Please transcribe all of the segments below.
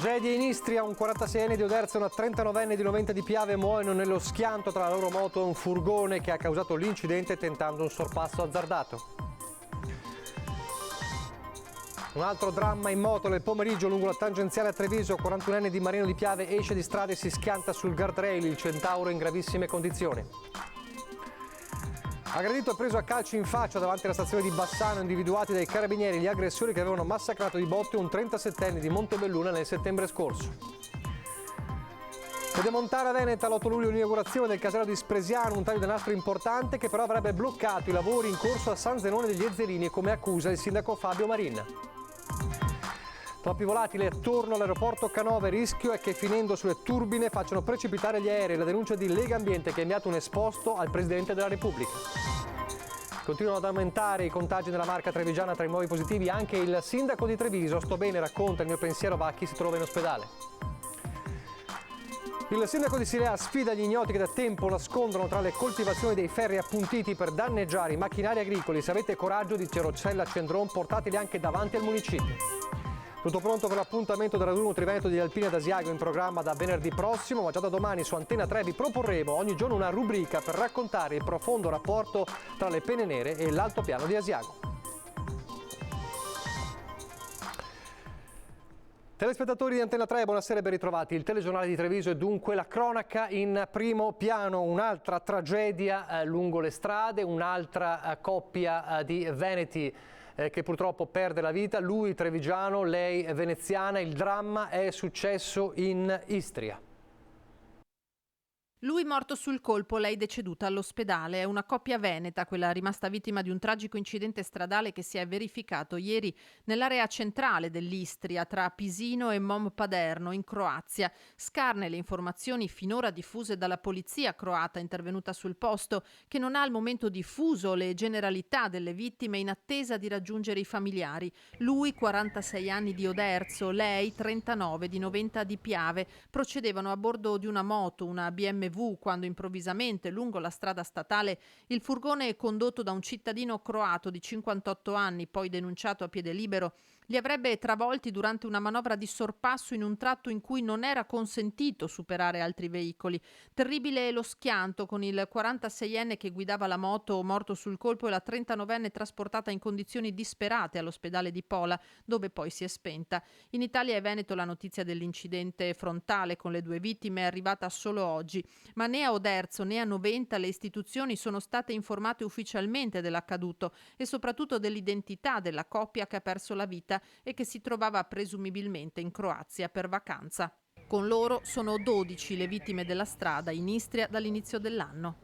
Tragedia in Istria, un 46enne di Oderzo e una 39enne di Noventa di Piave muoiono nello schianto tra la loro moto e un furgone che ha causato l'incidente tentando un sorpasso azzardato. Un altro dramma in moto nel pomeriggio lungo la tangenziale a Treviso, 41enne di Marino di Piave esce di strada e si schianta sul guardrail, il Centauro in gravissime condizioni. Aggredito e preso a calci in faccia davanti alla stazione di Bassano, individuati dai carabinieri gli aggressori che avevano massacrato di botte un 37enne di Montebelluna nel settembre scorso. Pedemontana Veneta, l'8 luglio l'inaugurazione del casello di Spresiano, un taglio di nastro importante che però avrebbe bloccato i lavori in corso a San Zenone degli Ezzerini, come accusa il sindaco Fabio Marin. Troppi volatili attorno all'aeroporto Canova, il rischio è che finendo sulle turbine facciano precipitare gli aerei. La denuncia di Lega Ambiente che ha inviato un esposto al Presidente della Repubblica. Continuano ad aumentare i contagi nella Marca trevigiana, tra i nuovi positivi anche il sindaco di Treviso. Sto bene, racconta il mio pensiero, va a chi si trova in ospedale. Il sindaco di Silea sfida gli ignoti che da tempo nascondono tra le coltivazioni dei ferri appuntiti per danneggiare i macchinari agricoli. Se avete coraggio, dice Roccella Cendron, portateli anche davanti al municipio. Tutto pronto per l'appuntamento del raduno Triveneto degli Alpini ad Asiago in programma da venerdì prossimo, ma già da domani su Antena 3 vi proporremo ogni giorno una rubrica per raccontare il profondo rapporto tra le pene nere e l'altopiano di Asiago. Telespettatori di Antena 3, buonasera e ben ritrovati. Il telegiornale di Treviso è dunque la cronaca in primo piano. Un'altra tragedia lungo le strade, un'altra coppia di veneti che purtroppo perde la vita, lui trevigiano, lei veneziana. Il dramma è successo in Istria. Lui morto sul colpo, lei deceduta all'ospedale. È una coppia veneta, quella rimasta vittima di un tragico incidente stradale che si è verificato ieri nell'area centrale dell'Istria, tra Pisino e Monpaderno, in Croazia. Scarne le informazioni finora diffuse dalla polizia croata intervenuta sul posto, che non ha al momento diffuso le generalità delle vittime in attesa di raggiungere i familiari. Lui 46 anni di Oderzo, lei 39 di Noventa di Piave. Procedevano a bordo di una moto, una BMW, quando improvvisamente lungo la strada statale il furgone condotto da un cittadino croato di 58 anni, poi denunciato a piede libero, li avrebbe travolti durante una manovra di sorpasso in un tratto in cui non era consentito superare altri veicoli. Terribile lo schianto, con il 46enne che guidava la moto morto sul colpo e la 39enne trasportata in condizioni disperate all'ospedale di Pola, dove poi si è spenta. In Italia e Veneto la notizia dell'incidente frontale con le due vittime è arrivata solo oggi, ma né a Oderzo né a Noventa le istituzioni sono state informate ufficialmente dell'accaduto e soprattutto dell'identità della coppia che ha perso la vita e che si trovava presumibilmente in Croazia per vacanza. Con loro sono 12 le vittime della strada in Istria dall'inizio dell'anno.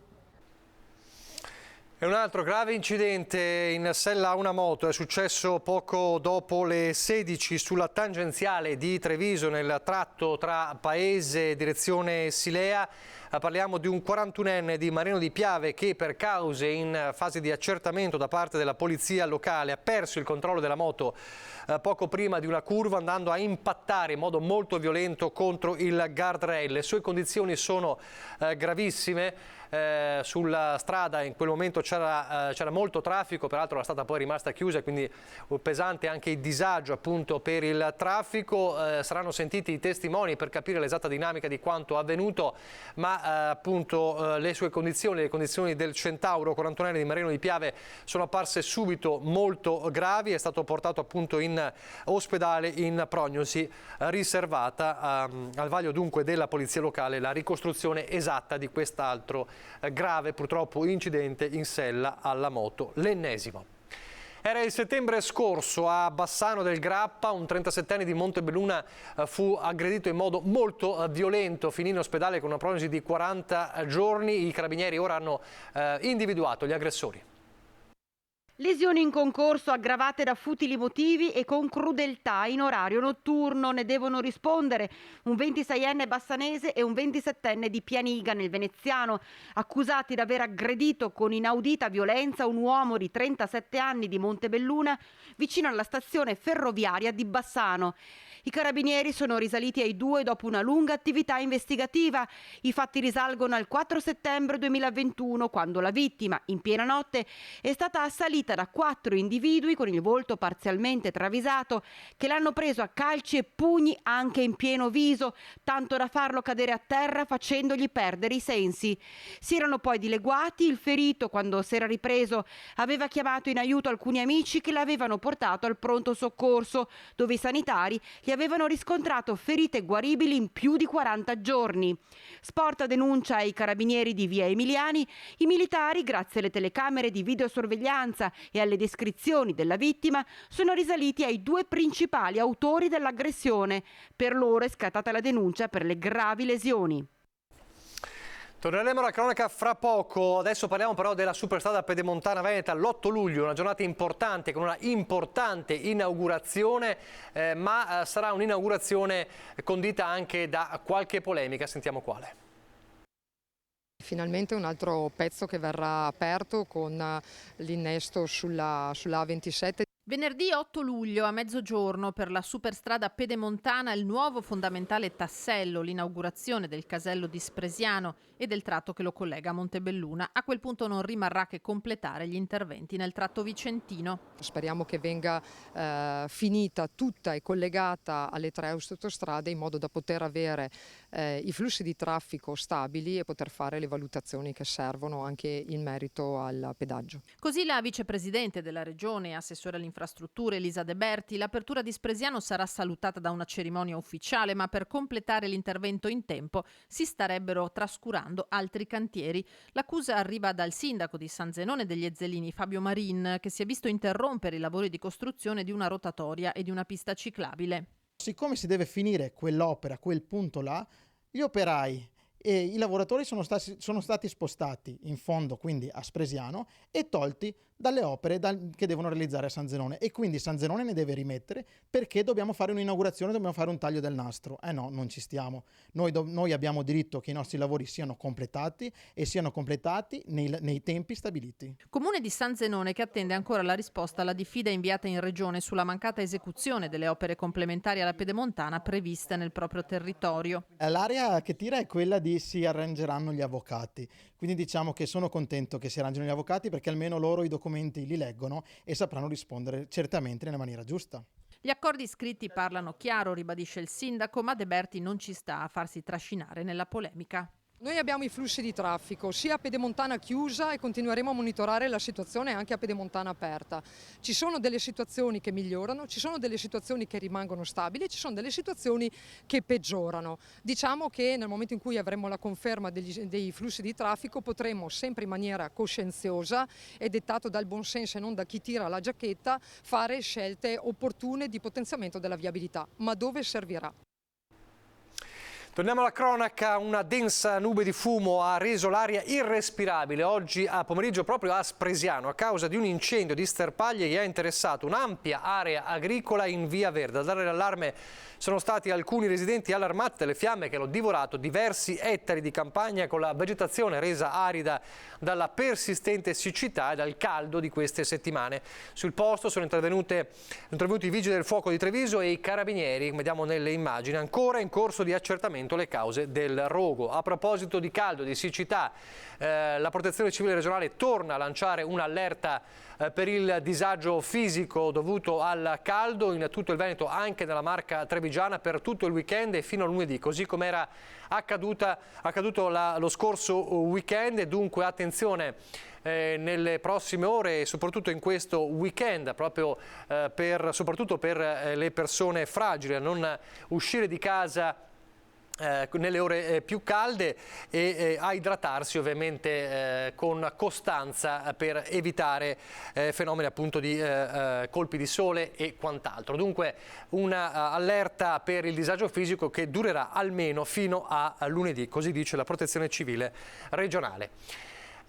E un altro grave incidente in sella a una moto è successo poco dopo le 16 sulla tangenziale di Treviso, nel tratto tra Paese e direzione Silea. Parliamo di un 41enne di Marino di Piave che, per cause in fase di accertamento da parte della polizia locale, ha perso il controllo della moto poco prima di una curva, andando a impattare in modo molto violento contro il guardrail. Le sue condizioni sono gravissime. Sulla strada in quel momento c'era molto traffico, peraltro la strada poi è rimasta chiusa, quindi pesante anche il disagio appunto per il traffico. Saranno sentiti i testimoni per capire l'esatta dinamica di quanto avvenuto, ma appunto le sue condizioni, le condizioni del Centauro 41enne di Marino di Piave, sono apparse subito molto gravi. È stato portato appunto in ospedale in prognosi riservata. Al vaglio dunque della polizia locale la ricostruzione esatta di quest'altro grave purtroppo incidente in sella alla moto, l'ennesimo. Era il settembre scorso a Bassano del Grappa, un 37enne di Montebelluna fu aggredito in modo molto violento, finì in ospedale con una prognosi di 40 giorni. I carabinieri ora hanno individuato gli aggressori. Lesioni in concorso aggravate da futili motivi e con crudeltà in orario notturno. Ne devono rispondere un 26enne bassanese e un 27enne di Pianiga nel veneziano, accusati di aver aggredito con inaudita violenza un uomo di 37 anni di Montebelluna vicino alla stazione ferroviaria di Bassano. I carabinieri sono risaliti ai due dopo una lunga attività investigativa. I fatti risalgono al 4 settembre 2021, quando la vittima, in piena notte, è stata assalita seguita da 4 individui con il volto parzialmente travisato che l'hanno preso a calci e pugni anche in pieno viso, tanto da farlo cadere a terra facendogli perdere i sensi. Si erano poi dileguati, il ferito, quando si era ripreso, aveva chiamato in aiuto alcuni amici che l'avevano portato al pronto soccorso, dove i sanitari gli avevano riscontrato ferite guaribili in più di 40 giorni. Sporta denuncia ai carabinieri di Via Emiliani, i militari, grazie alle telecamere di videosorveglianza e alle descrizioni della vittima, sono risaliti ai 2 principali autori dell'aggressione. Per loro è scattata la denuncia per le gravi lesioni. Torneremo alla cronaca fra poco, adesso parliamo però della superstrada pedemontana veneta l'8 luglio, una giornata importante con una importante inaugurazione, ma sarà un'inaugurazione condita anche da qualche polemica, sentiamo quale. Finalmente un altro pezzo che verrà aperto con l'innesto sulla A27. Venerdì 8 luglio a mezzogiorno per la superstrada pedemontana il nuovo fondamentale tassello, l'inaugurazione del casello di Spresiano e del tratto che lo collega a Montebelluna. A quel punto non rimarrà che completare gli interventi nel tratto vicentino. Speriamo che venga finita tutta e collegata alle 3 autostrade in modo da poter avere i flussi di traffico stabili e poter fare le valutazioni che servono anche in merito al pedaggio. Così la vicepresidente della regione e assessore alle infrastrutture Elisa De Berti, l'apertura di Spresiano sarà salutata da una cerimonia ufficiale, ma per completare l'intervento in tempo si starebbero trascurando altri cantieri. L'accusa arriva dal sindaco di San Zenone degli Ezzelini, Fabio Marin, che si è visto interrompere i lavori di costruzione di una rotatoria e di una pista ciclabile. Siccome si deve finire quell'opera, quel punto là, gli operai e i lavoratori sono stati spostati in fondo, quindi a Spresiano, e tolti dalle opere che devono realizzare a San Zenone, e quindi San Zenone ne deve rimettere perché dobbiamo fare un'inaugurazione, dobbiamo fare un taglio del nastro. No, non ci stiamo. Noi abbiamo diritto che i nostri lavori siano completati e siano completati nei tempi stabiliti. Comune di San Zenone che attende ancora la risposta alla diffida inviata in regione sulla mancata esecuzione delle opere complementari alla pedemontana previste nel proprio territorio. L'area che tira è quella di si arrangeranno gli avvocati, quindi diciamo che sono contento che si arrangino gli avvocati perché almeno loro i documenti li leggono e sapranno rispondere certamente nella maniera giusta. Gli accordi scritti parlano chiaro, ribadisce il sindaco, ma De Berti non ci sta a farsi trascinare nella polemica. Noi abbiamo i flussi di traffico sia a Pedemontana chiusa e continueremo a monitorare la situazione anche a Pedemontana aperta. Ci sono delle situazioni che migliorano, ci sono delle situazioni che rimangono stabili, ci sono delle situazioni che peggiorano. Diciamo che nel momento in cui avremo la conferma dei flussi di traffico potremo sempre in maniera coscienziosa e dettato dal buonsenso e non da chi tira la giacchetta fare scelte opportune di potenziamento della viabilità, ma dove servirà. Torniamo alla cronaca, una densa nube di fumo ha reso l'aria irrespirabile oggi a pomeriggio proprio a Spresiano a causa di un incendio di sterpaglie che ha interessato un'ampia area agricola in Via Verde. A dare l'allarme sono stati alcuni residenti allarmati dalle fiamme che hanno divorato diversi ettari di campagna con la vegetazione resa arida dalla persistente siccità e dal caldo di queste settimane. Sul posto sono intervenuti i vigili del fuoco di Treviso e i carabinieri, come vediamo nelle immagini, ancora in corso di accertamento le cause del rogo. A proposito di caldo e di siccità, la Protezione Civile regionale torna a lanciare un'allerta per il disagio fisico dovuto al caldo in tutto il Veneto, anche nella Marca trevigiana, per tutto il weekend e fino a lunedì, così come era accaduto lo scorso weekend. E dunque attenzione nelle prossime ore e soprattutto in questo weekend, proprio soprattutto per le persone fragili, a non uscire di casa nelle ore più calde e a idratarsi ovviamente con costanza per evitare fenomeni appunto di colpi di sole e quant'altro. Dunque una allerta per il disagio fisico che durerà almeno fino a lunedì, così dice la Protezione Civile regionale.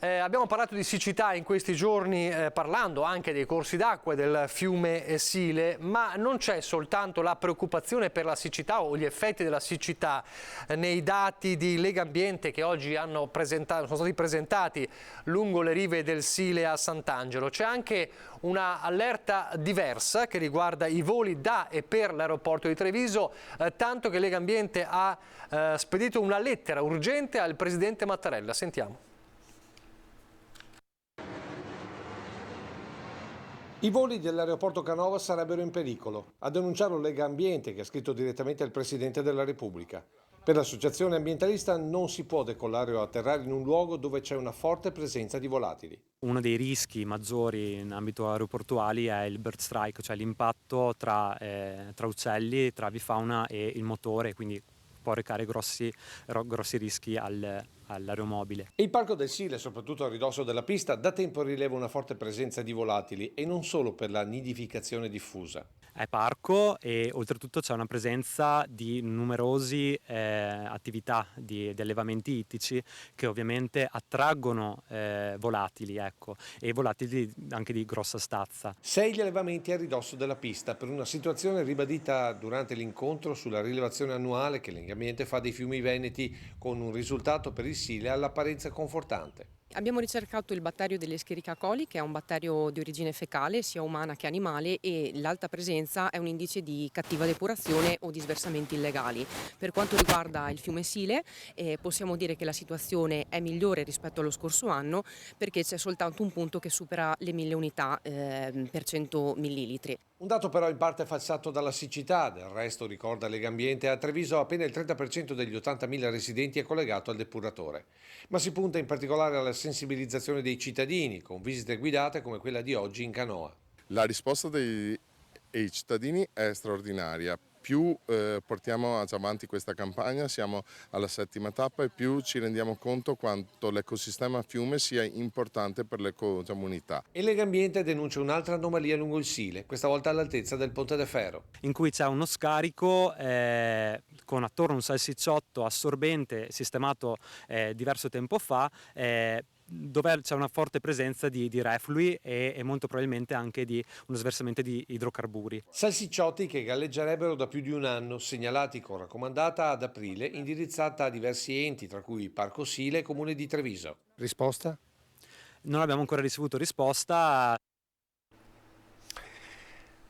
Abbiamo parlato di siccità in questi giorni parlando anche dei corsi d'acqua e del fiume Sile, ma non c'è soltanto la preoccupazione per la siccità o gli effetti della siccità nei dati di Legambiente che oggi sono stati presentati lungo le rive del Sile a Sant'Angelo. C'è anche una allerta diversa che riguarda i voli da e per l'aeroporto di Treviso, tanto che Legambiente ha spedito una lettera urgente al presidente Mattarella. Sentiamo. I voli dell'aeroporto Canova sarebbero in pericolo, a denunciarlo Legambiente, che ha scritto direttamente al Presidente della Repubblica. Per l'associazione ambientalista non si può decollare o atterrare in un luogo dove c'è una forte presenza di volatili. Uno dei rischi maggiori in ambito aeroportuali è il bird strike, cioè l'impatto tra uccelli, tra avifauna e il motore, quindi può recare grossi rischi all'aeromobile. E il Parco del Sile, soprattutto a ridosso della pista, da tempo rileva una forte presenza di volatili e non solo per la nidificazione diffusa. È parco e oltretutto c'è una presenza di numerosi attività di allevamenti ittici che ovviamente attraggono volatili, ecco, e volatili anche di grossa stazza. 6 gli allevamenti a ridosso della pista, per una situazione ribadita durante l'incontro sulla rilevazione annuale che Legambiente fa dei fiumi veneti, con un risultato per il Sile all'apparenza confortante. Abbiamo ricercato il batterio delle Escherichia coli, che è un batterio di origine fecale, sia umana che animale, e l'alta presenza è un indice di cattiva depurazione o di sversamenti illegali. Per quanto riguarda il fiume Sile, possiamo dire che la situazione è migliore rispetto allo scorso anno, perché c'è soltanto un punto che supera le 1000 unità per 100 millilitri. Un dato però in parte falsato dalla siccità, del resto ricorda Legambiente, a Treviso appena il 30% degli 80.000 residenti è collegato al depuratore. Ma si punta in particolare alla sensibilizzazione dei cittadini, con visite guidate come quella di oggi in canoa. La risposta dei cittadini è straordinaria. Più portiamo avanti questa campagna, siamo alla 7ª tappa, e più ci rendiamo conto quanto l'ecosistema fiume sia importante per le comunità. E Legambiente denuncia un'altra anomalia lungo il Sile, questa volta all'altezza del Ponte de Ferro, in cui c'è uno scarico con attorno un salsicciotto assorbente sistemato diverso tempo fa, dove c'è una forte presenza di reflui e molto probabilmente anche di uno sversamento di idrocarburi. salsicciotti che galleggerebbero da più di un anno, segnalati con raccomandata ad aprile, indirizzata a diversi enti, tra cui il Parco Sile e Comune di Treviso. Risposta? Non abbiamo ancora ricevuto risposta.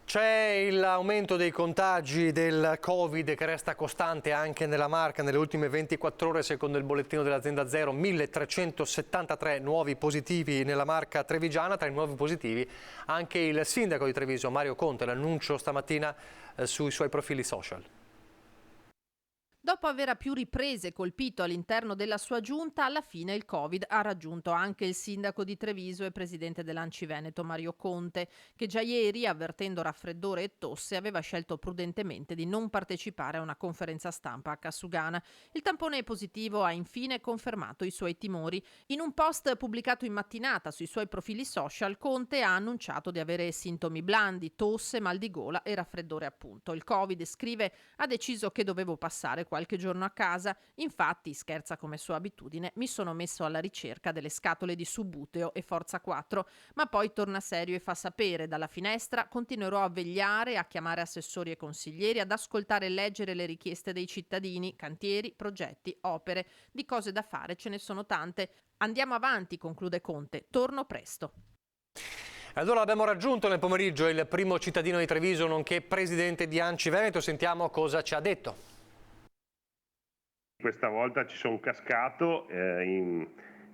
C'è l'aumento dei contagi del Covid che resta costante anche nella Marca. Nelle ultime 24 ore, secondo il bollettino dell'azienda Zero, 1373 nuovi positivi nella Marca trevigiana. Tra i nuovi positivi anche il sindaco di Treviso, Mario Conte, l'annuncio stamattina sui suoi profili social. Dopo aver a più riprese colpito all'interno della sua giunta, alla fine il Covid ha raggiunto anche il sindaco di Treviso e presidente dell'Anci Veneto Mario Conte, che già ieri, avvertendo raffreddore e tosse, aveva scelto prudentemente di non partecipare a una conferenza stampa a Cassugana. Il tampone positivo ha infine confermato i suoi timori. In un post pubblicato in mattinata sui suoi profili social, Conte ha annunciato di avere sintomi blandi, tosse, mal di gola e raffreddore appunto. Il Covid, scrive, ha deciso che dovevo passare qualche giorno a casa, infatti, scherza come sua abitudine, mi sono messo alla ricerca delle scatole di Subbuteo e Forza 4, ma poi torna serio e fa sapere dalla finestra: continuerò a vegliare, a chiamare assessori e consiglieri, ad ascoltare e leggere le richieste dei cittadini, cantieri, progetti, opere, di cose da fare ce ne sono tante. Andiamo avanti, conclude Conte, torno presto. Allora abbiamo raggiunto nel pomeriggio il primo cittadino di Treviso, nonché presidente di Anci Veneto. Sentiamo cosa ci ha detto. Questa volta ci sono cascato, in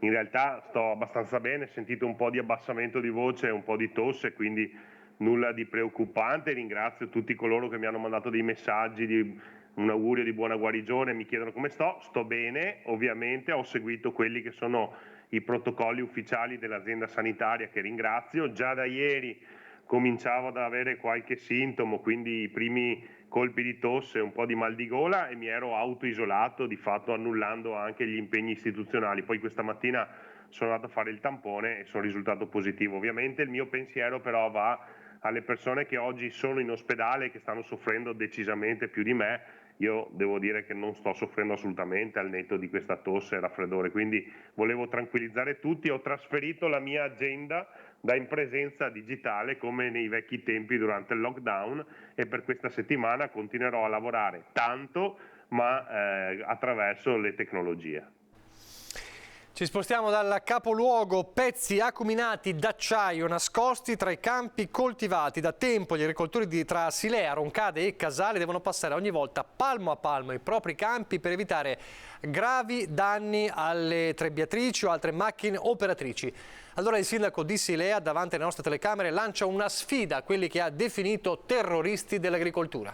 realtà sto abbastanza bene, sentite un po' di abbassamento di voce e un po' di tosse, quindi nulla di preoccupante. Ringrazio tutti coloro che mi hanno mandato dei messaggi di un augurio di buona guarigione, mi chiedono come sto bene, ovviamente ho seguito quelli che sono i protocolli ufficiali dell'azienda sanitaria, che ringrazio. Già da ieri cominciavo ad avere qualche sintomo, quindi i primi colpi di tosse, un po' di mal di gola, e mi ero autoisolato, di fatto annullando anche gli impegni istituzionali. Poi questa mattina sono andato a fare il tampone e sono risultato positivo. Ovviamente il mio pensiero però va alle persone che oggi sono in ospedale e che stanno soffrendo decisamente più di me. Io devo dire che non sto soffrendo assolutamente, al netto di questa tosse e raffreddore, quindi volevo tranquillizzare tutti. Ho trasferito la mia agenda da in presenza digitale come nei vecchi tempi durante il lockdown, e per questa settimana continuerò a lavorare tanto, ma attraverso le tecnologie. Ci spostiamo dal capoluogo, pezzi acuminati d'acciaio nascosti tra i campi coltivati. Da tempo gli agricoltori tra Silea, Roncade e Casale devono passare ogni volta palmo a palmo i propri campi per evitare gravi danni alle trebbiatrici o altre macchine operatrici. Allora il sindaco di Silea, davanti alle nostre telecamere, lancia una sfida a quelli che ha definito terroristi dell'agricoltura.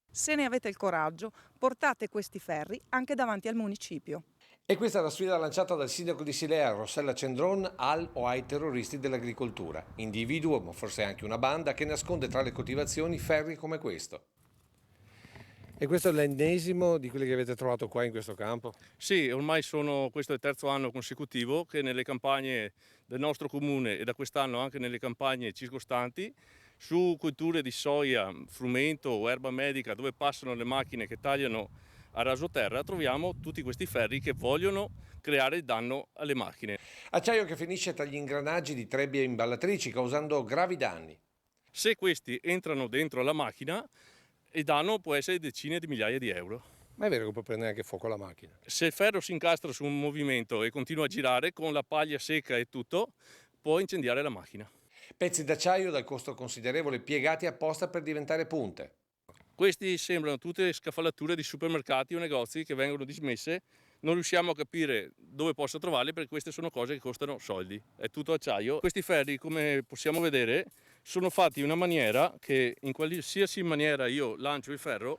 Se ne avete il coraggio, portate questi ferri anche davanti al municipio. E questa è la sfida lanciata dal sindaco di Silea, Rossella Cendron, al o ai terroristi dell'agricoltura. Individuo, ma forse anche una banda, che nasconde tra le coltivazioni ferri come questo. E questo è l'ennesimo di quelli che avete trovato qua in questo campo? Sì, ormai questo è il terzo anno consecutivo che nelle campagne del nostro comune e da quest'anno anche nelle campagne circostanti, su colture di soia, frumento o erba medica dove passano le macchine che tagliano a rasoterra, troviamo tutti questi ferri che vogliono creare danno alle macchine. Acciaio che finisce tra gli ingranaggi di trebbie imballatrici causando gravi danni. Se questi entrano dentro la macchina, il danno può essere decine di migliaia di euro. Ma è vero che può prendere anche fuoco la macchina? Se il ferro si incastra su un movimento e continua a girare con la paglia secca e tutto, può incendiare la macchina. Pezzi d'acciaio dal costo considerevole piegati apposta per diventare punte. Questi sembrano tutte scaffalature di supermercati o negozi che vengono dismesse. Non riusciamo a capire dove posso trovarli perché queste sono cose che costano soldi. È tutto acciaio. Questi ferri, come possiamo vedere, sono fatti in una maniera che in qualsiasi maniera io lancio il ferro,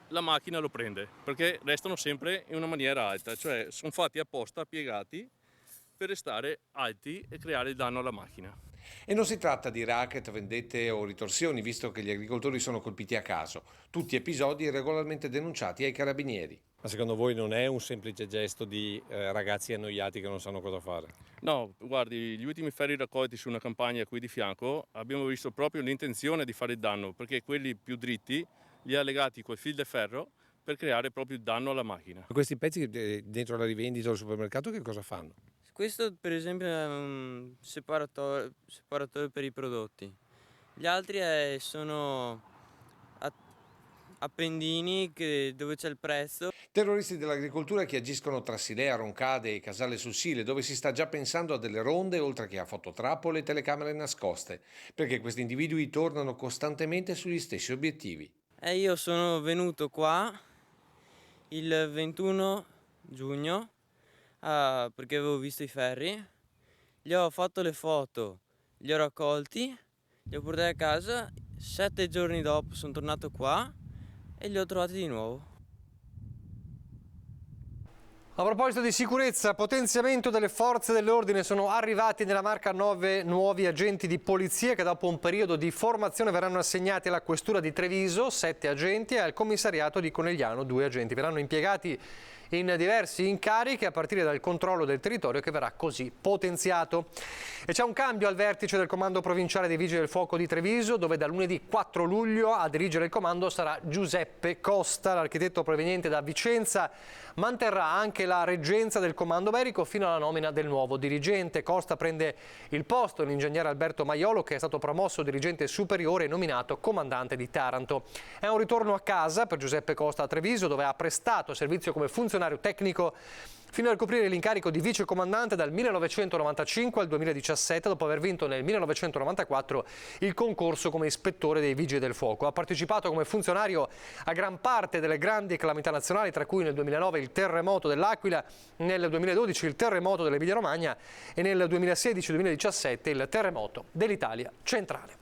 la macchina lo prende, perché restano sempre in una maniera alta, cioè sono fatti apposta, piegati, per restare alti e creare il danno alla macchina. E non si tratta di racket, vendette o ritorsioni, visto che gli agricoltori sono colpiti a caso. Tutti episodi regolarmente denunciati ai carabinieri. Ma secondo voi non è un semplice gesto di ragazzi annoiati che non sanno cosa fare? No, guardi, gli ultimi ferri raccolti su una campagna qui di fianco abbiamo visto proprio l'intenzione di fare il danno, perché quelli più dritti li ha legati col fil di ferro per creare proprio il danno alla macchina. Questi pezzi dentro la rivendita al supermercato che cosa fanno? Questo per esempio è un separatore per i prodotti. Gli altri sono appendini dove c'è il prezzo. Terroristi dell'agricoltura che agiscono tra Silea, Roncade e Casale sul Sile, dove si sta già pensando a delle ronde oltre che a fototrappole e telecamere nascoste, perché questi individui tornano costantemente sugli stessi obiettivi. Io sono venuto qua il 21 giugno perché avevo visto i ferri, gli ho fatto le foto, li ho raccolti, li ho portati a casa, 7 giorni dopo sono tornato qua e li ho trovati di nuovo. A proposito di sicurezza, potenziamento delle forze dell'ordine, sono arrivati nella Marca 9 nuovi agenti di polizia che dopo un periodo di formazione verranno assegnati alla questura di Treviso, 7 agenti, e al commissariato di Conegliano, 2 agenti. Verranno impiegati in diversi incarichi a partire dal controllo del territorio che verrà così potenziato. E c'è un cambio al vertice del comando provinciale dei Vigili del Fuoco di Treviso, dove da lunedì 4 luglio a dirigere il comando sarà Giuseppe Costa. L'architetto proveniente da Vicenza manterrà anche la reggenza del comando Berico fino alla nomina del nuovo dirigente. Costa prende il posto dell'ingegnere Alberto Maiolo, che è stato promosso dirigente superiore e nominato comandante di Taranto. È un ritorno a casa per Giuseppe Costa a Treviso, dove ha prestato servizio come funzionario tecnico fino a ricoprire l'incarico di vicecomandante dal 1995 al 2017, dopo aver vinto nel 1994 il concorso come ispettore dei Vigili del Fuoco. Ha partecipato come funzionario a gran parte delle grandi calamità nazionali, tra cui nel 2009 il terremoto dell'Aquila, nel 2012 il terremoto dell'Emilia-Romagna e nel 2016-2017 il terremoto dell'Italia centrale.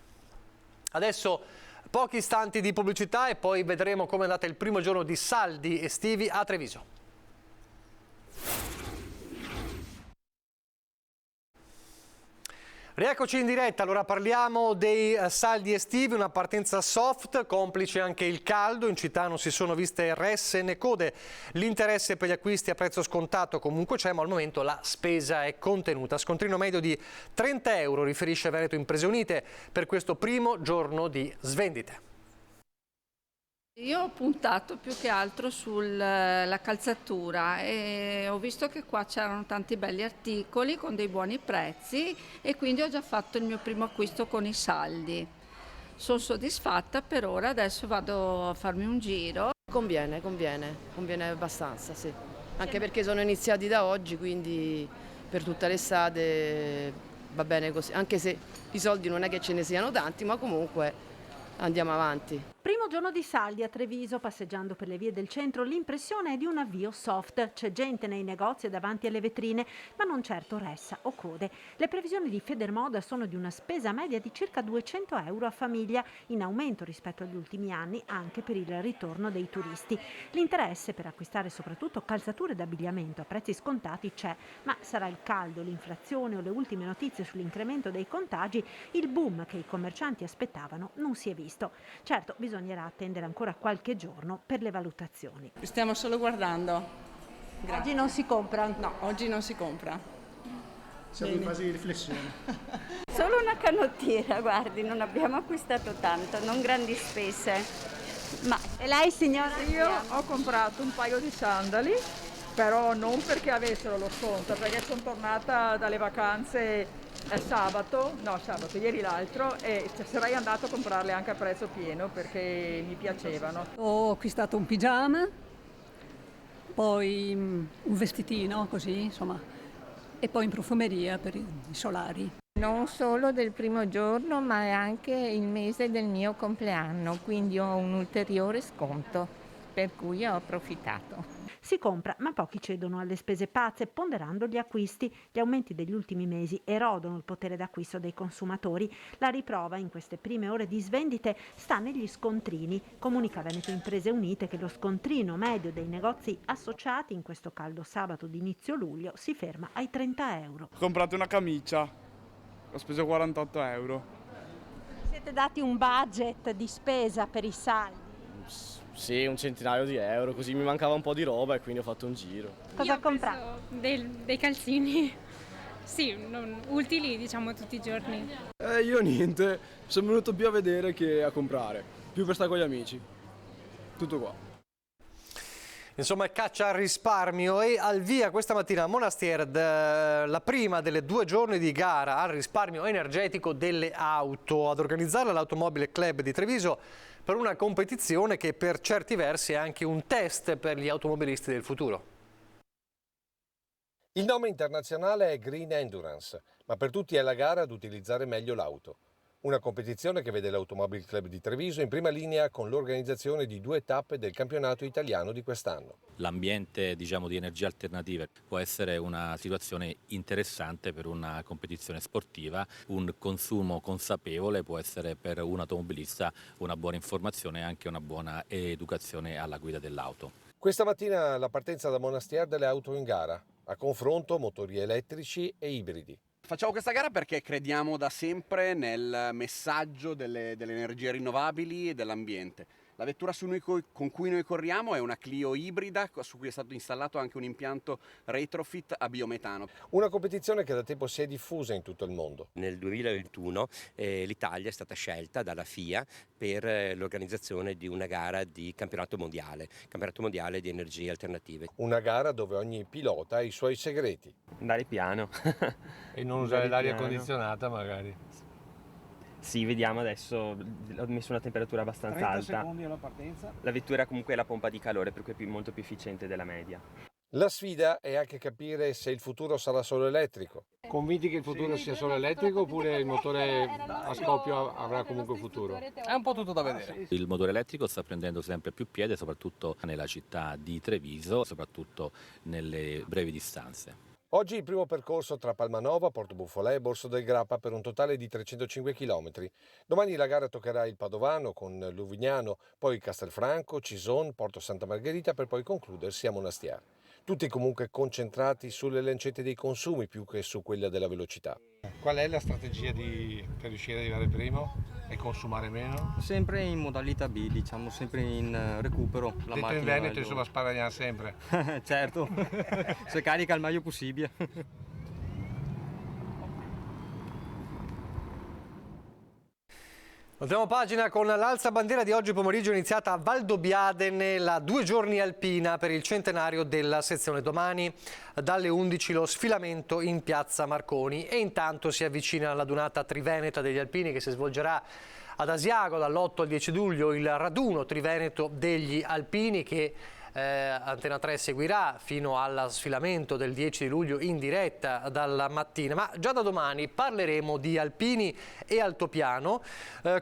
Adesso pochi istanti di pubblicità e poi vedremo come è andata il primo giorno di saldi estivi a Treviso. Rieccoci in diretta, allora parliamo dei saldi estivi, una partenza soft, complice anche il caldo, in città non si sono viste resse né code, l'interesse per gli acquisti a prezzo scontato comunque c'è, ma al momento la spesa è contenuta. Scontrino medio di 30 euro, riferisce Veneto Imprese Unite, per questo primo giorno di svendite. Io ho puntato più che altro sulla calzatura e ho visto che qua c'erano tanti belli articoli con dei buoni prezzi e quindi ho già fatto il mio primo acquisto con i saldi. Sono soddisfatta per ora, adesso vado a farmi un giro. Conviene abbastanza, sì. anche perché sono iniziati da oggi, quindi per tutta l'estate va bene così, anche se i soldi non è che ce ne siano tanti, ma comunque andiamo avanti. Primo giorno di saldi a Treviso, passeggiando per le vie del centro, l'impressione è di un avvio soft. C'è gente nei negozi e davanti alle vetrine, ma non certo ressa o code. Le previsioni di Federmoda sono di una spesa media di circa 200 euro a famiglia, in aumento rispetto agli ultimi anni anche per il ritorno dei turisti. L'interesse per acquistare soprattutto calzature ed abbigliamento a prezzi scontati c'è, ma sarà il caldo, l'inflazione o le ultime notizie sull'incremento dei contagi, il boom che i commercianti aspettavano non si è visto. Certo, bisognerà attendere ancora qualche giorno per le valutazioni. Stiamo solo guardando. Grazie. Oggi non si compra? No, oggi non si compra. Siamo in fase di riflessione. Solo una canottiera, guardi, non abbiamo acquistato tanto, non grandi spese. Ma e lei, signora? Io ho comprato un paio di sandali, però non perché avessero lo sconto, perché sono tornata dalle vacanze ieri l'altro, e sarei andato a comprarle anche a prezzo pieno perché mi piacevano. Ho acquistato un pigiama, poi un vestitino così, insomma, e poi in profumeria per i solari. Non solo del primo giorno, ma è anche il mese del mio compleanno, quindi ho un ulteriore sconto, per cui ho approfittato. Si compra, ma pochi cedono alle spese pazze, ponderando gli acquisti. Gli aumenti degli ultimi mesi erodono il potere d'acquisto dei consumatori. La riprova in queste prime ore di svendite sta negli scontrini. Comunica Veneto Imprese Unite che lo scontrino medio dei negozi associati in questo caldo sabato di inizio luglio si ferma ai 30 euro. Ho comprato una camicia, ho speso 48 euro. Siete dati un budget di spesa per i saldi? Sì, un centinaio di euro, così mi mancava un po' di roba e quindi ho fatto un giro. Cosa ha comprato? Dei calzini, sì, non utili diciamo tutti i giorni. Io niente, sono venuto più a vedere che a comprare, più per stare con gli amici. Tutto qua. Insomma, caccia al risparmio e al via questa mattina a Monastier la prima delle 2 giorni di gara al risparmio energetico delle auto. Ad organizzarla l'Automobile Club di Treviso per una competizione che per certi versi è anche un test per gli automobilisti del futuro. Il nome internazionale è Green Endurance, ma per tutti è la gara ad utilizzare meglio l'auto. Una competizione che vede l'Automobile Club di Treviso in prima linea con l'organizzazione di 2 tappe del campionato italiano di quest'anno. L'ambiente di energie alternative può essere una situazione interessante per una competizione sportiva, un consumo consapevole può essere per un automobilista una buona informazione e anche una buona educazione alla guida dell'auto. Questa mattina la partenza da Monastier delle auto in gara, a confronto motori elettrici e ibridi. Facciamo questa gara perché crediamo da sempre nel messaggio delle energie rinnovabili e dell'ambiente. La vettura con cui noi corriamo è una Clio ibrida su cui è stato installato anche un impianto retrofit a biometano. Una competizione che da tempo si è diffusa in tutto il mondo. Nel 2021 l'Italia è stata scelta dalla FIA per l'organizzazione di una gara di campionato mondiale di energie alternative. Una gara dove ogni pilota ha i suoi segreti. Andare piano. E non usare l'aria condizionata magari. Sì, vediamo adesso, ho messo una temperatura abbastanza 30 alta. secondi alla partenza. La vettura comunque è la pompa di calore, per cui è molto più efficiente della media. La sfida è anche capire se il futuro sarà solo elettrico. Convinti che il futuro sia solo elettrico oppure il motore a scoppio avrà comunque futuro? È un po' tutto da vedere. Il motore elettrico sta prendendo sempre più piede, soprattutto nella città di Treviso, soprattutto nelle brevi distanze. Oggi il primo percorso tra Palmanova, Porto Buffolè e Borso del Grappa per un totale di 305 km. Domani la gara toccherà il Padovano con Luvignano, poi Castelfranco, Cison, Porto Santa Margherita per poi concludersi a Monastier. Tutti comunque concentrati sulle lancette dei consumi più che su quella della velocità. Qual è la strategia per riuscire ad arrivare primo e consumare meno? Sempre in modalità B, diciamo, sempre in recupero. La Detto in Veneto, insomma, sparagnare sempre. Certo, se carica il meglio possibile. Voltiamo pagina con l'alzabandiera di oggi pomeriggio iniziata a Valdobbiadene nella 2 giorni alpina per il centenario della sezione. Domani dalle 11 lo sfilamento in piazza Marconi e intanto si avvicina la Dunata Triveneta degli Alpini che si svolgerà ad Asiago dall'8 al 10 luglio, il raduno triveneto degli Alpini che Antena 3 seguirà fino al sfilamento del 10 di luglio in diretta dalla mattina, ma già da domani parleremo di alpini e altopiano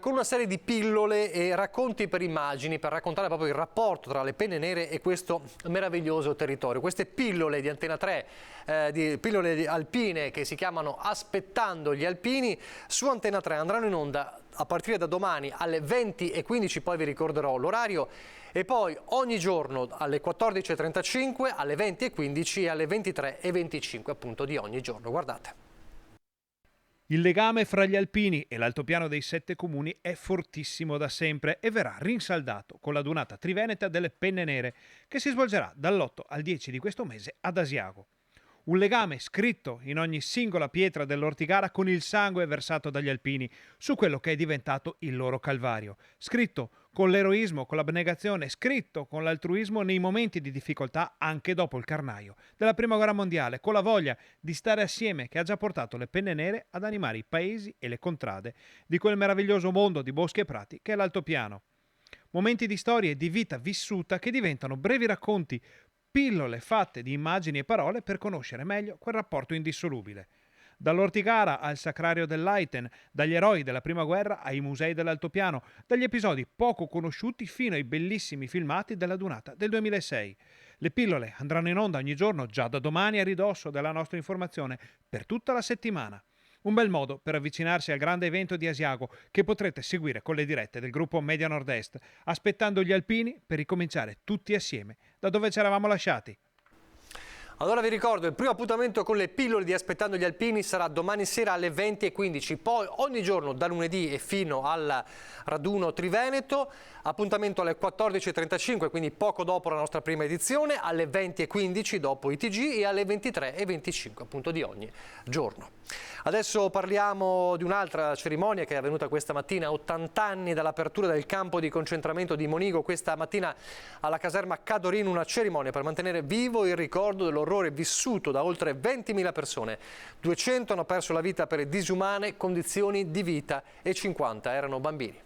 con una serie di pillole e racconti per immagini per raccontare proprio il rapporto tra le penne nere e questo meraviglioso territorio. Queste pillole di Antena 3, di pillole alpine che si chiamano Aspettando gli alpini, su Antena 3 andranno in onda a partire da domani alle 20:15, poi vi ricorderò l'orario, e poi ogni giorno alle 14:35, alle 20:15 e alle 23:25 appunto di ogni giorno. Guardate. Il legame fra gli alpini e l'altopiano dei 7 comuni è fortissimo da sempre e verrà rinsaldato con la Dunata Triveneta delle Penne Nere, che si svolgerà dall'8 al 10 di questo mese ad Asiago. Un legame scritto in ogni singola pietra dell'Ortigara con il sangue versato dagli alpini su quello che è diventato il loro calvario. Scritto con l'eroismo, con l'abnegazione, scritto con l'altruismo nei momenti di difficoltà anche dopo il carnaio della Prima Guerra Mondiale, con la voglia di stare assieme che ha già portato le penne nere ad animare i paesi e le contrade di quel meraviglioso mondo di boschi e prati che è l'altopiano. Momenti di storia e di vita vissuta che diventano brevi racconti, pillole fatte di immagini e parole per conoscere meglio quel rapporto indissolubile. Dall'Ortigara al Sacrario dell'Aiten, dagli eroi della Prima Guerra ai musei dell'Altopiano, dagli episodi poco conosciuti fino ai bellissimi filmati della Dunata del 2006. Le pillole andranno in onda ogni giorno, già da domani a ridosso della nostra informazione, per tutta la settimana. Un bel modo per avvicinarsi al grande evento di Asiago che potrete seguire con le dirette del gruppo Media Nord-Est, aspettando gli alpini per ricominciare tutti assieme da dove ci eravamo lasciati. Allora vi ricordo, il primo appuntamento con le pillole di Aspettando gli alpini sarà domani sera alle 20:15, poi ogni giorno da lunedì e fino al raduno Triveneto, appuntamento alle 14:35, quindi poco dopo la nostra prima edizione, alle 20:15 dopo i TG e alle 23:25 appunto di ogni giorno. Adesso parliamo di un'altra cerimonia che è avvenuta questa mattina, 80 anni dall'apertura del campo di concentramento di Monigo, questa mattina alla caserma Cadorin, una cerimonia per mantenere vivo il ricordo dell'orrore vissuto da oltre 20.000 persone. 200 hanno perso la vita per disumane condizioni di vita e 50 erano bambini.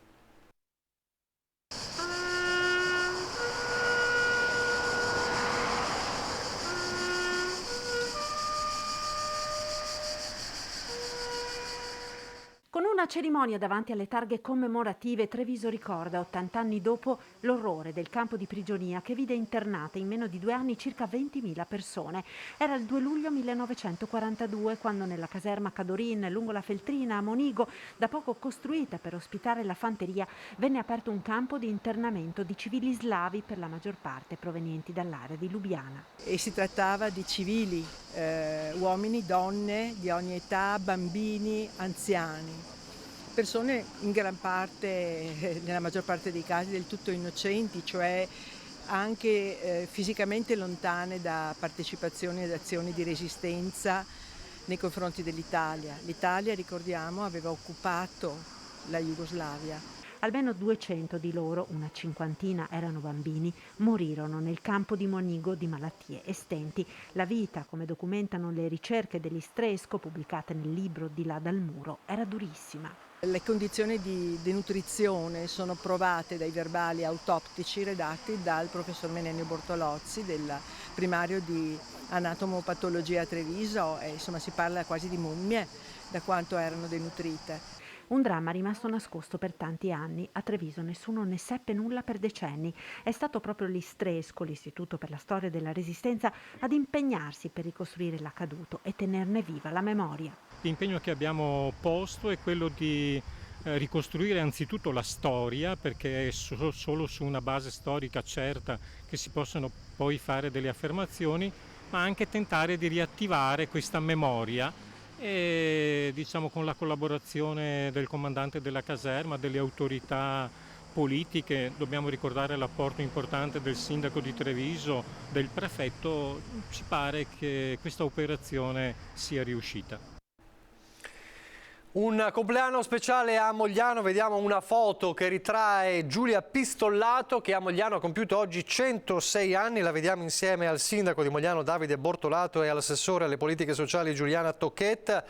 Con una cerimonia davanti alle targhe commemorative, Treviso ricorda 80 anni dopo l'orrore del campo di prigionia che vide internate in meno di 2 anni circa 20.000 persone. Era il 2 luglio 1942 quando nella caserma Cadorin, lungo la Feltrina a Monigo, da poco costruita per ospitare la fanteria, venne aperto un campo di internamento di civili slavi, per la maggior parte provenienti dall'area di Lubiana. E si trattava di civili, uomini, donne di ogni età, bambini, anziani. Persone in gran parte, nella maggior parte dei casi, del tutto innocenti, cioè anche fisicamente lontane da partecipazioni ed azioni di resistenza nei confronti dell'Italia. L'Italia, ricordiamo, aveva occupato la Jugoslavia. Almeno 200 di loro, una cinquantina erano bambini, morirono nel campo di Monigo di malattie e stenti. La vita, come documentano le ricerche dell'Istresco pubblicate nel libro Di là dal muro, era durissima. Le condizioni di denutrizione sono provate dai verbali autoptici redatti dal professor Menenio Bortolozzi, del primario di anatomopatologia a Treviso, e insomma si parla quasi di mummie da quanto erano denutrite. Un dramma rimasto nascosto per tanti anni. A Treviso nessuno ne seppe nulla per decenni. È stato proprio l'Istresco, l'Istituto per la Storia della Resistenza, ad impegnarsi per ricostruire l'accaduto e tenerne viva la memoria. L'impegno che abbiamo posto è quello di ricostruire anzitutto la storia, perché è solo su una base storica certa che si possono poi fare delle affermazioni, ma anche tentare di riattivare questa memoria e diciamo con la collaborazione del comandante della caserma, delle autorità politiche. Dobbiamo ricordare l'apporto importante del sindaco di Treviso, del prefetto. Ci pare che questa operazione sia riuscita. Un compleanno speciale a Mogliano, vediamo una foto che ritrae Giulia Pistollato che a Mogliano ha compiuto oggi 106 anni, la vediamo insieme al sindaco di Mogliano Davide Bortolato e all'assessore alle politiche sociali Giuliana Tocchetta.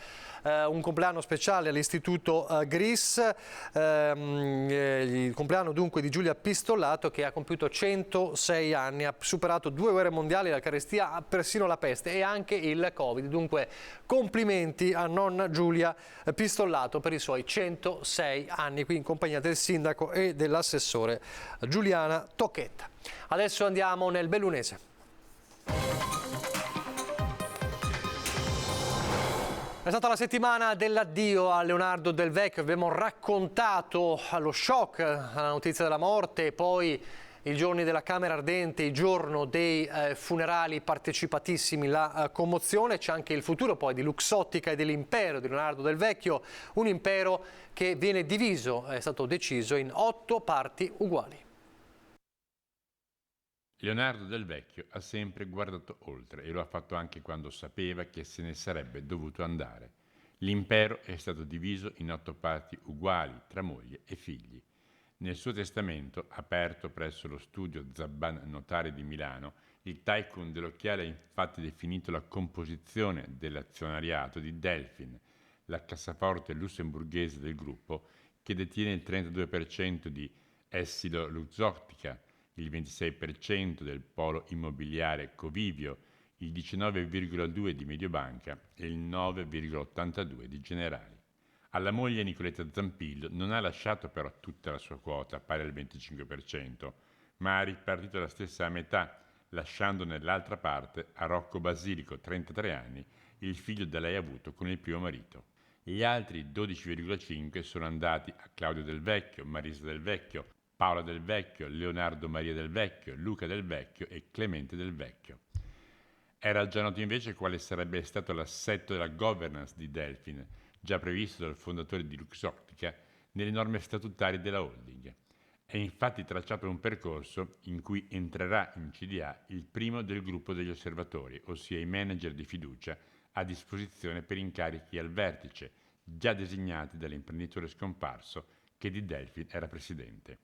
Un compleanno speciale all'istituto GRIS, il compleanno dunque di Giulia Pistollato che ha compiuto 106 anni, ha superato 2 guerre mondiali, la carestia, persino la peste e anche il Covid. Dunque complimenti a nonna Giulia Pistollato per i suoi 106 anni, qui in compagnia del sindaco e dell'assessore Giuliana Tocchetta. Adesso andiamo nel Bellunese. È stata la settimana dell'addio a Leonardo Del Vecchio, abbiamo raccontato lo shock, la notizia della morte, poi i giorni della Camera Ardente, il giorno dei funerali partecipatissimi, la commozione, c'è anche il futuro poi di Luxottica e dell'impero di Leonardo Del Vecchio, un impero che viene diviso, è stato deciso in 8 parti uguali. Leonardo Del Vecchio ha sempre guardato oltre e lo ha fatto anche quando sapeva che se ne sarebbe dovuto andare. L'impero è stato diviso in 8 parti uguali tra moglie e figli. Nel suo testamento, aperto presso lo studio Zabban Notari di Milano, il tycoon dell'occhiale ha infatti definito la composizione dell'azionariato di Delfin, la cassaforte lussemburghese del gruppo, che detiene il 32% di EssilorLuxottica, il 26% del polo immobiliare Covivio, il 19,2% di Mediobanca e il 9,82% di Generali. Alla moglie Nicoletta Zampillo non ha lasciato però tutta la sua quota, pari al 25%, ma ha ripartito la stessa a metà, lasciando nell'altra parte a Rocco Basilico, 33 anni, il figlio da lei avuto con il primo marito. Gli altri 12,5% sono andati a Claudio Del Vecchio, Marisa Del Vecchio, Paola Del Vecchio, Leonardo Maria Del Vecchio, Luca Del Vecchio e Clemente Del Vecchio. Era già noto invece quale sarebbe stato l'assetto della governance di Delfin, già previsto dal fondatore di Luxottica nelle norme statutarie della holding. È infatti tracciato un percorso in cui entrerà in CDA il primo del gruppo degli osservatori, ossia i manager di fiducia a disposizione per incarichi al vertice, già designati dall'imprenditore scomparso che di Delfin era presidente.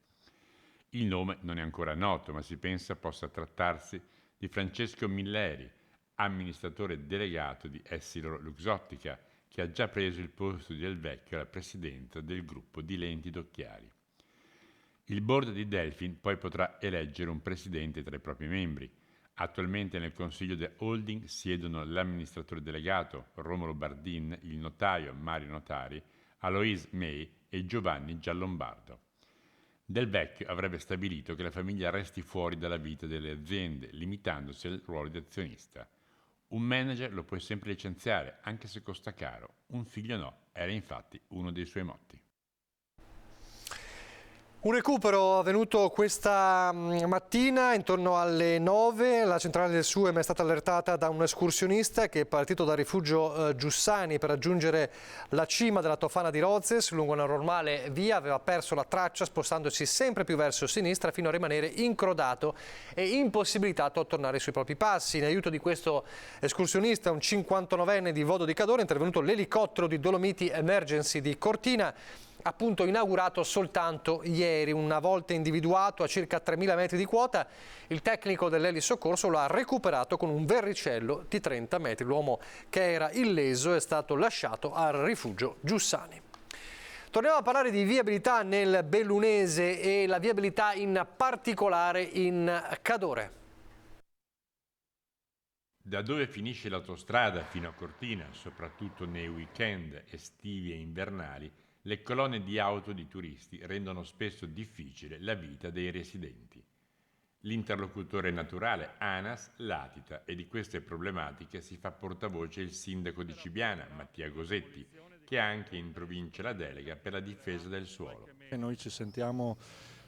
Il nome non è ancora noto, ma si pensa possa trattarsi di Francesco Milleri, amministratore delegato di EssilorLuxottica, che ha già preso il posto di Del Vecchio alla presidenza del gruppo di lenti d'occhiali. Il board di Delfin poi potrà eleggere un presidente tra i propri membri. Attualmente nel consiglio del holding siedono l'amministratore delegato Romolo Bardin, il notaio Mario Notari, Aloise May e Giovanni Giallombardo. Del Vecchio avrebbe stabilito che la famiglia resti fuori dalla vita delle aziende, limitandosi al ruolo di azionista. Un manager lo puoi sempre licenziare, anche se costa caro. Un figlio no, era infatti uno dei suoi motti. Un recupero avvenuto questa mattina intorno alle 9, la centrale del SUEM è stata allertata da un escursionista che è partito dal rifugio Giussani per raggiungere la cima della Tofana di Rozes lungo una normale via, aveva perso la traccia spostandosi sempre più verso sinistra fino a rimanere incrodato e impossibilitato a tornare sui propri passi. In aiuto di questo escursionista, un 59enne di Vodo di Cadore, è intervenuto l'elicottero di Dolomiti Emergency di Cortina, appunto inaugurato soltanto ieri. Una volta individuato a circa 3.000 metri di quota, il tecnico dell'elisoccorso lo ha recuperato con un verricello di 30 metri. L'uomo che era illeso è stato lasciato al rifugio Giussani. Torniamo a parlare di viabilità nel Bellunese e la viabilità in particolare in Cadore. Da dove finisce l'autostrada fino a Cortina, soprattutto nei weekend estivi e invernali, le colonne di auto di turisti rendono spesso difficile la vita dei residenti. L'interlocutore naturale ANAS latita e di queste problematiche si fa portavoce il sindaco di Cibiana, Mattia Gosetti, che ha anche in provincia la delega per la difesa del suolo. Noi ci sentiamo,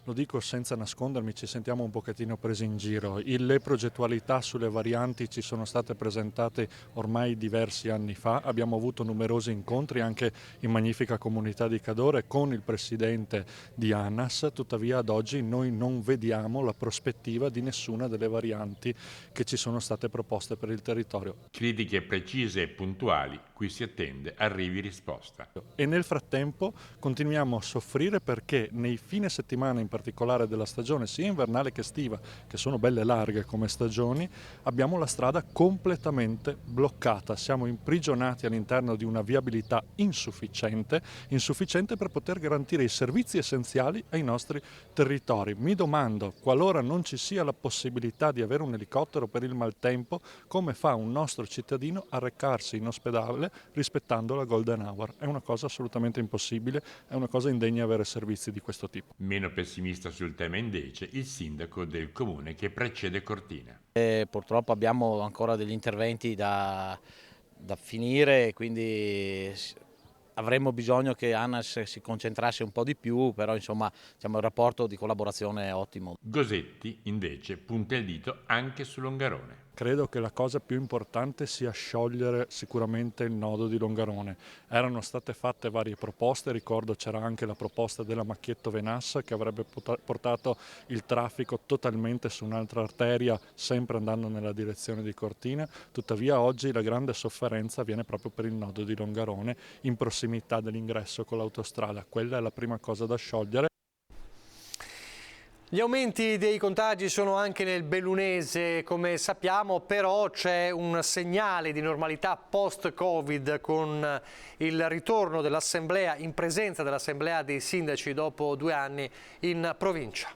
lo dico senza nascondermi, ci sentiamo un pochettino presi in giro. Le progettualità sulle varianti ci sono state presentate ormai diversi anni fa, abbiamo avuto numerosi incontri anche in magnifica comunità di Cadore con il presidente di ANAS, tuttavia ad oggi noi non vediamo la prospettiva di nessuna delle varianti che ci sono state proposte per il territorio. Critiche precise e puntuali cui si attende arrivi risposta. E nel frattempo continuiamo a soffrire perché nei fine settimana, in particolare della stagione sia invernale che estiva, che sono belle larghe come stagioni, abbiamo la strada completamente bloccata. Siamo imprigionati all'interno di una viabilità insufficiente per poter garantire i servizi essenziali ai nostri territori. Mi domando, qualora non ci sia la possibilità di avere un elicottero per il maltempo, come fa un nostro cittadino a recarsi in ospedale rispettando la golden hour? È una cosa assolutamente impossibile, è una cosa indegna di avere servizi di questo tipo. Meno pessimista sul tema invece il sindaco del comune che precede Cortina. Purtroppo abbiamo ancora degli interventi da finire, quindi avremmo bisogno che ANAS si concentrasse un po' di più, però insomma il rapporto di collaborazione è ottimo. Gosetti invece punta il dito anche su Longarone. Credo che la cosa più importante sia sciogliere sicuramente il nodo di Longarone. Erano state fatte varie proposte, ricordo c'era anche la proposta della Macchietto-Venassa che avrebbe portato il traffico totalmente su un'altra arteria, sempre andando nella direzione di Cortina. Tuttavia oggi la grande sofferenza viene proprio per il nodo di Longarone, in prossimità dell'ingresso con l'autostrada. Quella è la prima cosa da sciogliere. Gli aumenti dei contagi sono anche nel bellunese, come sappiamo, però c'è un segnale di normalità post-Covid con il ritorno dell'assemblea, in presenza dell'assemblea dei sindaci dopo 2 anni in provincia.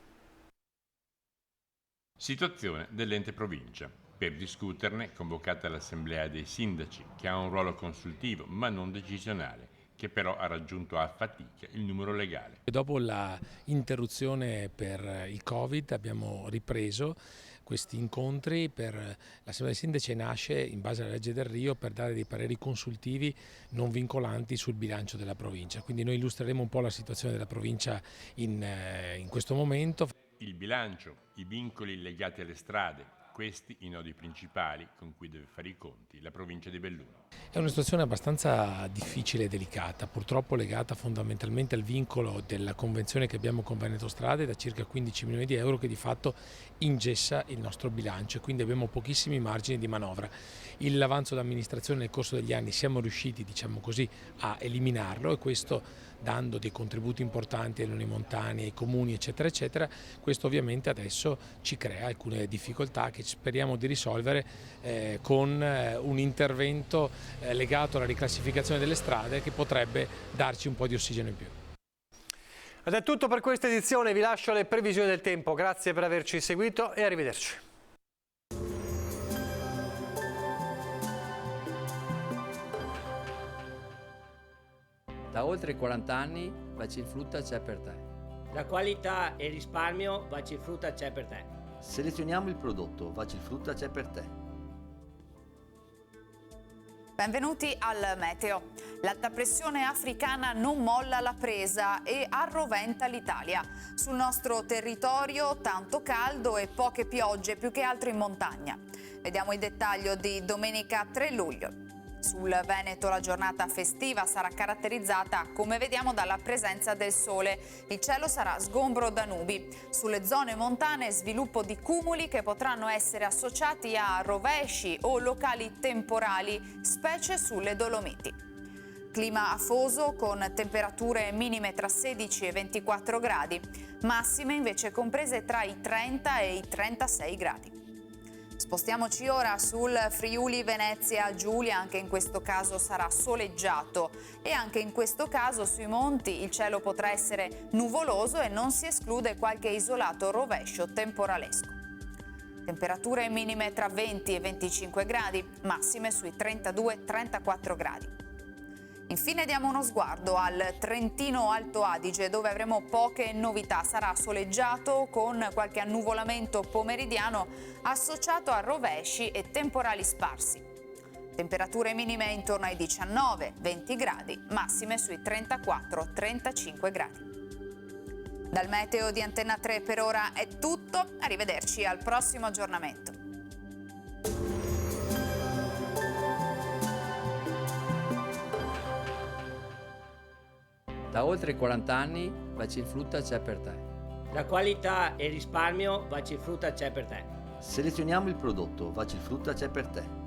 Situazione dell'ente provincia. Per discuterne, convocata l'assemblea dei sindaci, che ha un ruolo consultivo ma non decisionale, che però ha raggiunto a fatica il numero legale. Dopo l'interruzione per il Covid abbiamo ripreso questi incontri. Per l'Assemblea dei Sindaci nasce in base alla legge del Rio per dare dei pareri consultivi non vincolanti sul bilancio della provincia. Quindi noi illustreremo un po' la situazione della provincia in questo momento. Il bilancio, i vincoli legati alle strade, questi i nodi principali con cui deve fare i conti la provincia di Belluno. È una situazione abbastanza difficile e delicata, purtroppo legata fondamentalmente al vincolo della convenzione che abbiamo con Veneto Strade da circa 15 milioni di euro che di fatto ingessa il nostro bilancio e quindi abbiamo pochissimi margini di manovra. L'avanzo d'amministrazione nel corso degli anni siamo riusciti, diciamo così, a eliminarlo e questo dando dei contributi importanti ai montani, ai comuni eccetera eccetera. Questo ovviamente adesso ci crea alcune difficoltà che speriamo di risolvere con un intervento legato alla riclassificazione delle strade che potrebbe darci un po' di ossigeno in più. Ed è tutto per questa edizione, vi lascio le previsioni del tempo, grazie per averci seguito e arrivederci. Da oltre 40 anni Bacifrutta c'è per te. La qualità e il risparmio Bacifrutta c'è per te. Selezioniamo il prodotto, Bacifrutta c'è per te. Benvenuti al meteo. L'alta pressione africana non molla la presa e arroventa l'Italia. Sul nostro territorio tanto caldo e poche piogge, più che altro in montagna. Vediamo il dettaglio di domenica 3 luglio. Sul Veneto la giornata festiva sarà caratterizzata, come vediamo, dalla presenza del sole. Il cielo sarà sgombro da nubi. Sulle zone montane sviluppo di cumuli che potranno essere associati a rovesci o locali temporali, specie sulle Dolomiti. Clima afoso con temperature minime tra 16 e 24 gradi, massime invece comprese tra i 30 e i 36 gradi. Spostiamoci ora sul Friuli Venezia Giulia, anche in questo caso sarà soleggiato e anche in questo caso sui monti il cielo potrà essere nuvoloso e non si esclude qualche isolato rovescio temporalesco. Temperature minime tra 20 e 25 gradi, massime sui 32-34 gradi. Infine diamo uno sguardo al Trentino Alto Adige, dove avremo poche novità. Sarà soleggiato con qualche annuvolamento pomeridiano associato a rovesci e temporali sparsi. Temperature minime intorno ai 19-20 gradi, massime sui 34-35 gradi. Dal meteo di Antenna 3 per ora è tutto, arrivederci al prossimo aggiornamento. Da oltre 40 anni Bacifrutta c'è per te. La qualità e il risparmio Bacifrutta c'è per te. Selezioniamo il prodotto, Bacifrutta c'è per te.